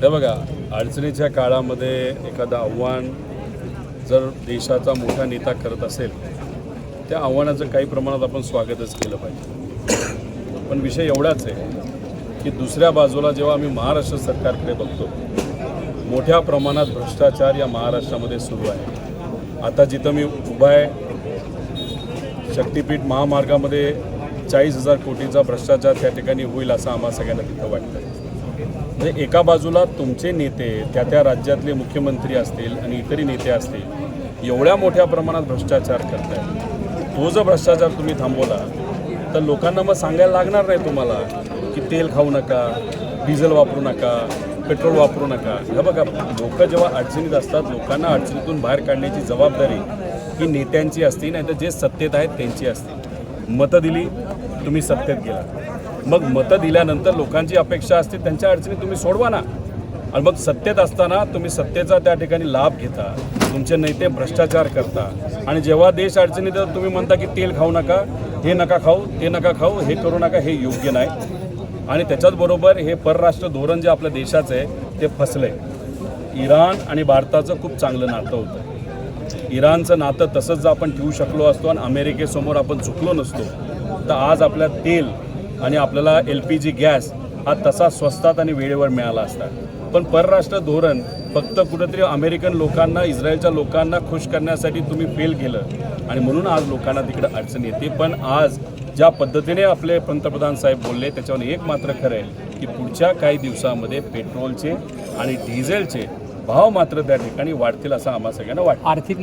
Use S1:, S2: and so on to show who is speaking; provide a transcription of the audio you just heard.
S1: हे बघा, अडचणीच्या काळामध्ये एखादं आव्हान जर देशाचा मोठा नेता करत असेल, त्या आव्हानाचं काही प्रमाणात आपण स्वागतच केलं पाहिजे. पण विषय एवढाच आहे की दुसऱ्या बाजूला जेव्हा आम्ही महाराष्ट्र सरकारकडे बघतो, मोठ्या प्रमाणात भ्रष्टाचार या महाराष्ट्रामध्ये सुरू आहे. आता जिथं मी उभा आहे, शक्तीपीठ महामार्गामध्ये 40,000 कोटीचा भ्रष्टाचार त्या ठिकाणी होईल असं आम्हा सगळ्यांना तिथं वाटतं. म्हणजे एका बाजूला तुमचे नेते त्या राज्यातले मुख्यमंत्री असतील आणि इतरही नेते असतील, एवढ्या मोठ्या प्रमाणात भ्रष्टाचार करतायत. तो जर भ्रष्टाचार तुम्ही थांबवला तर लोकांना मग सांगायला लागणार नाही तुम्हाला की तेल खाऊ नका, डिझेल वापरू नका, पेट्रोल वापरू नका. हे बघा, लोक जेव्हा अडचणीत असतात, लोकांना अडचणीतून बाहेर काढण्याची जबाबदारी ही नेत्यांची असते, नाही तर जे सत्तेत आहेत त्यांची असते. मतं दिली, तुम्ही सत्तेत गेला, मग मतं दिल्यानंतर लोकांची अपेक्षा असते त्यांच्या अडचणी तुम्ही सोडवा ना. आणि मग सत्तेत असताना तुम्ही सत्तेचा त्या ठिकाणी लाभ घेता, तुमचे नेते भ्रष्टाचार करता, आणि जेव्हा देश अडचणीत तुम्ही म्हणता की तेल खाऊ नका, हे नका खाऊ, ते नका खाऊ, हे करू नका, हे योग्य नाही. आणि त्याच्याच बरोबर हे परराष्ट्र धोरण जे आपल्या देशाचं आहे ते फसलंय. इराण आणि भारताचं खूप चांगलं नातं होतं. इराणचं नातं तसंच जर आपण ठेवू शकलो असतो आणि अमेरिकेसमोर आपण चुकलो नसतो, तर आज आपल्या तेल आणि आपल्याला LPG गॅस हा तसा स्वस्तात आणि वेळेवर मिळाला असता. पण परराष्ट्र धोरण फक्त कुठेतरी अमेरिकन लोकांना, इस्रायलच्या लोकांना खुश करण्यासाठी तुम्ही फेल केलं, आणि म्हणून आज लोकांना तिकडे अडचण येते. पण आज ज्या पद्धतीने आपले पंतप्रधान साहेब बोलले, त्याच्यावर एक मात्र खरं आहे की पुढच्या काही दिवसामध्ये पेट्रोलचे आणि डिझेलचे भाव मात्र त्या ठिकाणी वाढतील असं आम्हा सगळ्यांना वाटतं.
S2: आर्थिक